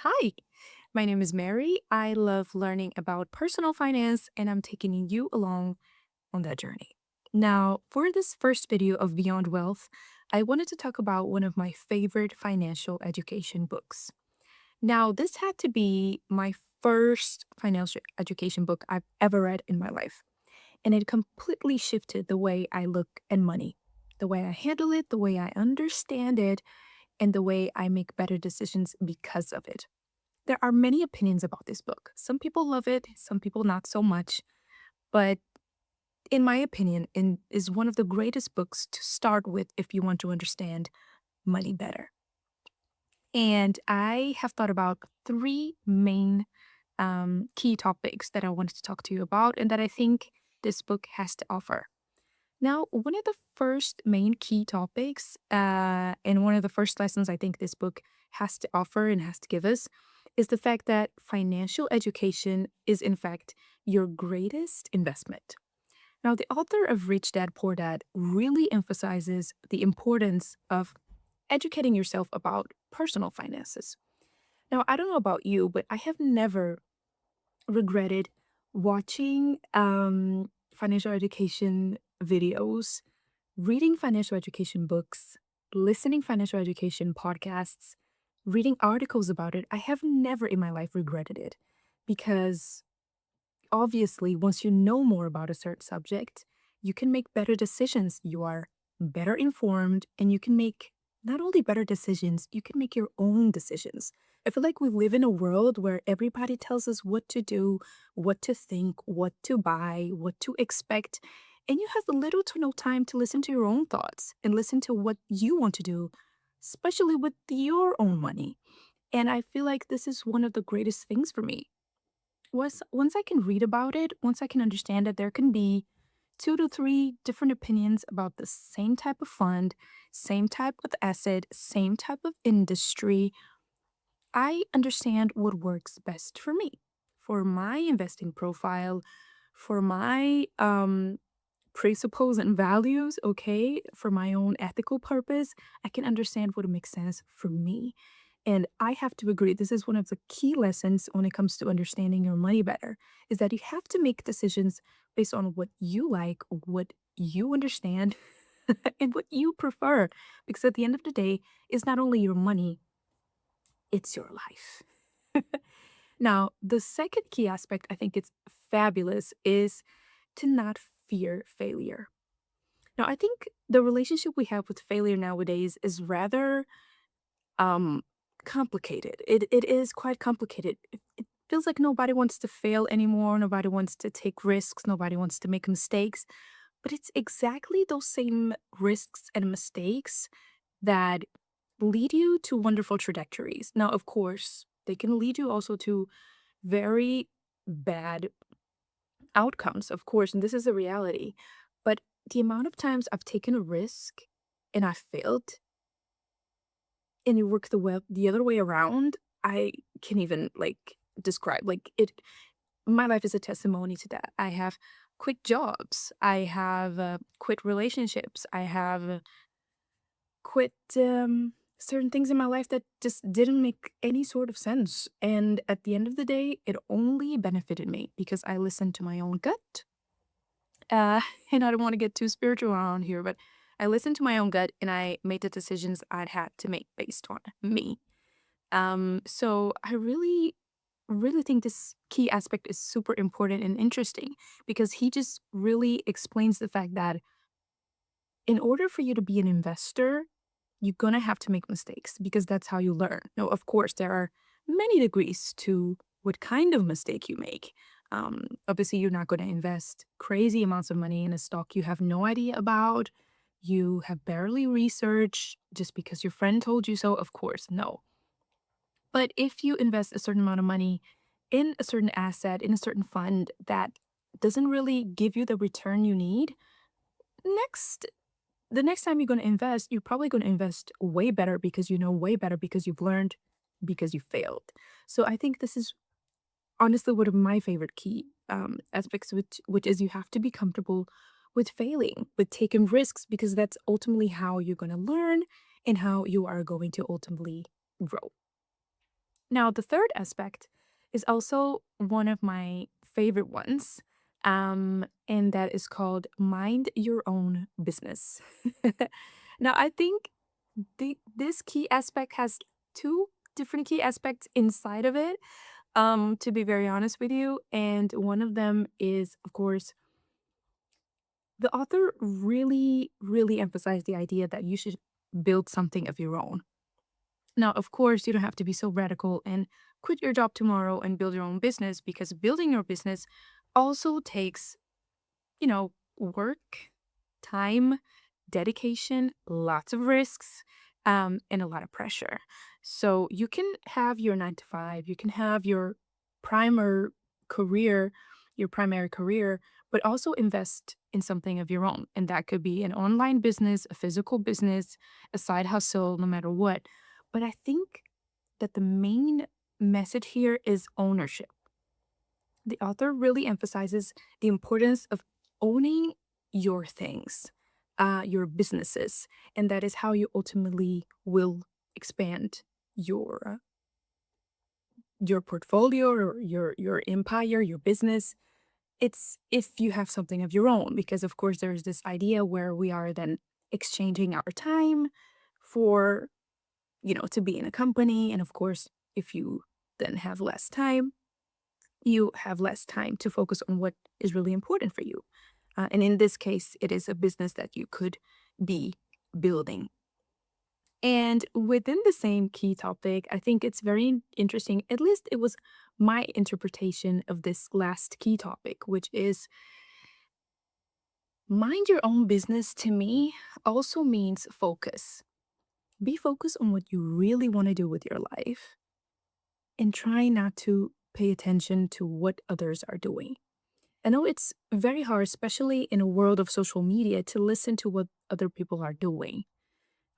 Hi, my name is Mary. I love learning about personal finance, and I'm taking you along on that journey. Now, for this first video of Beyond Wealth, I wanted to talk about one of my favorite financial education books. Now, this had to be my first financial education book I've ever read in my life, and it completely shifted the way I look at money, the way I handle it, the way I understand it, and the way I make better decisions because of it. There are many opinions about this book. Some people love it, some people not so much. But in my opinion, it is one of the greatest books to start with if you want to understand money better. And I have thought about three main key topics that I wanted to talk to you about and that I think this book has to offer. Now, one of the first main key topics, and one of the first lessons I think this book has to offer and has to give us, is the fact that financial education is, in fact, your greatest investment. Now, the author of Rich Dad Poor Dad really emphasizes the importance of educating yourself about personal finances. Now, I don't know about you, but I have never regretted watching financial education videos, reading financial education books, listening financial education podcasts, reading articles about it. I have never in my life regretted it because obviously once you know more about a certain subject, you can make better decisions. You are better informed and you can make not only better decisions, you can make your own decisions. I feel like we live in a world where everybody tells us what to do, what to think, what to buy, what to expect, and you have little to no time to listen to your own thoughts and listen to what you want to do, especially with your own money. And I feel like this is one of the greatest things for me. Once I can read about it, once I can understand that there can be two to three different opinions about the same type of fund, same type of asset, same type of industry, I understand what works best for my investing profile, for my presuppose and values, okay, for my own ethical purpose. I can understand what makes sense for me. And I have to agree, this is one of the key lessons when it comes to understanding your money better, is that you have to make decisions based on what you like, what you understand, and what you prefer. Because at the end of the day, it's not only your money, it's your life. Now, the second key aspect I think it's fabulous is to not fear failure. Now, I think the relationship we have with failure nowadays is rather um complicated. It is quite complicated. It feels like nobody wants to fail anymore, nobody wants to take risks, nobody wants to make mistakes, but it's exactly those same risks and mistakes that lead you to wonderful trajectories. Now, of course, they can lead you also to very bad outcomes, of course, and this is a reality. But the amount of times I've taken a risk and I failed, and you work the other way around, I can even like describe like it. My life is a testimony to that. I have quit jobs. I have quit relationships. I have quit certain things in my life that just didn't make any sort of sense. And at the end of the day, it only benefited me because I listened to my own gut. And I don't want to get too spiritual around here, but I listened to my own gut and I made the decisions I'd had to make based on me. So I really, really think this key aspect is super important and interesting because he just really explains the fact that in order for you to be an investor, you're gonna have to make mistakes because that's how you learn. Now, of course, there are many degrees to what kind of mistake you make. Obviously, you're not going to invest crazy amounts of money in a stock you have no idea about. You have barely researched just because your friend told you so. Of course, no. But if you invest a certain amount of money in a certain asset, in a certain fund that doesn't really give you the return you need, next the next time you're going to invest, you're probably going to invest way better because you know way better because you've learned because you failed. So I think this is honestly one of my favorite key aspects, which is you have to be comfortable with failing, with taking risks, because that's ultimately how you're going to learn and how you are going to ultimately grow. Now, the third aspect is also one of my favorite ones, and that is called mind your own business. Now, I think this key aspect has two different key aspects inside of it, to be very honest with you. And one of them is, of course, the author really, really emphasized the idea that you should build something of your own. Now, of course, you don't have to be so radical and quit your job tomorrow and build your own business, because building your business also takes, work, time, dedication, lots of risks, and a lot of pressure. So you can have your 9 to 5, you can have primary career, your primary career, but also invest in something of your own. And that could be an online business, a physical business, a side hustle, no matter what. But I think that the main message here is ownership. The author really emphasizes the importance of owning your things, your businesses, and that is how you ultimately will expand your your portfolio or your empire, your business. It's if you have something of your own, because of course there's this idea where we are then exchanging our time for, to be in a company, and of course if you then have less time, you have less time to focus on what is really important for you. And in this case, it is a business that you could be building. And within the same key topic, I think it's very interesting, at least it was my interpretation of this last key topic, which is mind your own business to me also means focus. Be focused on what you really want to do with your life and try not to pay attention to what others are doing. I know it's very hard, especially in a world of social media, to listen to what other people are doing.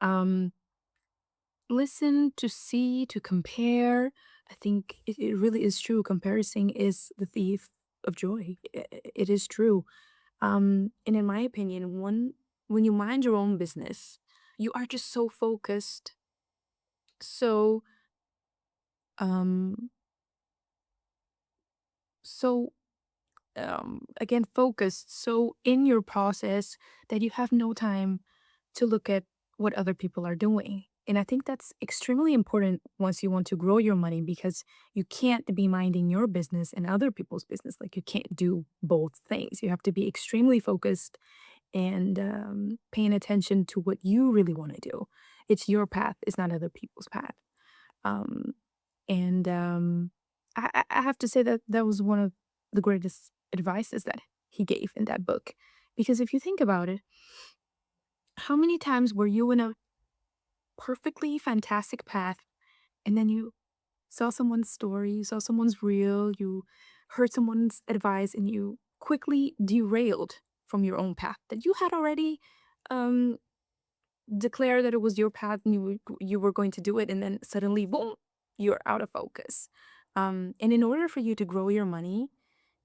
Um, Listen, to see, to compare. I think it really is true. Comparison is the thief of joy. It is true. And in my opinion, when you mind your own business, you are just so focused, so um, so again focused, so in your process, that you have no time to look at what other people are doing. And I think that's extremely important once you want to grow your money, because you can't be minding your business and other people's business. Like, you can't do both things. You have to be extremely focused and paying attention to what you really want to do. It's your path, it's not other people's path. Um, and I have to say that that was one of the greatest advices that he gave in that book. Because if you think about it, how many times were you in a perfectly fantastic path, and then you saw someone's story, you saw someone's reel, you heard someone's advice, and you quickly derailed from your own path that you had already um, declared that it was your path, and you were going to do it, and then suddenly, boom, you're out of focus. And in order for you to grow your money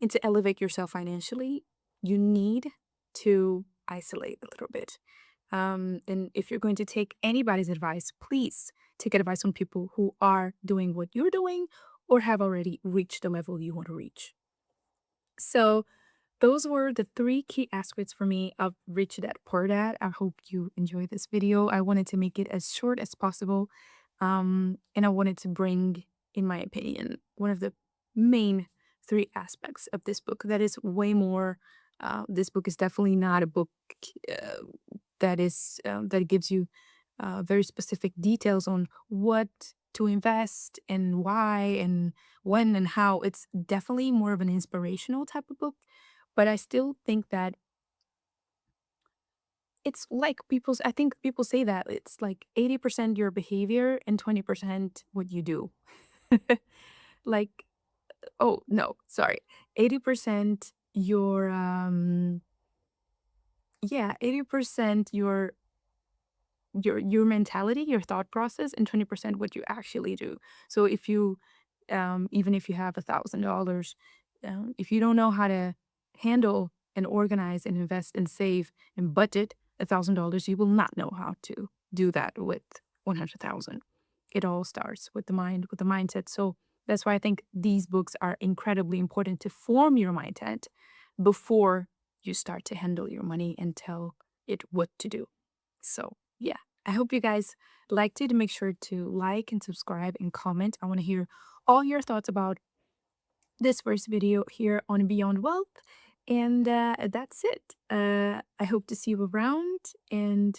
and to elevate yourself financially, you need to isolate a little bit. And if you're going to take anybody's advice, please take advice from people who are doing what you're doing or have already reached the level you want to reach. So, those were the three key aspects for me of Rich Dad Poor Dad. I hope you enjoyed this video. I wanted to make it as short as possible. And I wanted to bring, in my opinion, one of the main three aspects of this book that is way more. This book is definitely not a book uh, that gives you very specific details on what to invest and why and when and how. It's definitely more of an inspirational type of book, but I still think that it's like I think people say that it's like 80% your behavior and 20% what you do. Like, oh, no, sorry. 80% yeah, 80% your mentality, your thought process, and 20% what you actually do. So if you even if you have $1,000, if you don't know how to handle and organize and invest and save and budget $1,000, you will not know how to do that with 100,000. it all starts with the mind, with the mindset. So that's why I think these books are incredibly important to form your mindset before you start to handle your money and tell it what to do. So, yeah, I hope you guys liked it. Make sure to like and subscribe and comment. I want to hear all your thoughts about this first video here on Beyond Wealth. And that's it. I hope to see you around, and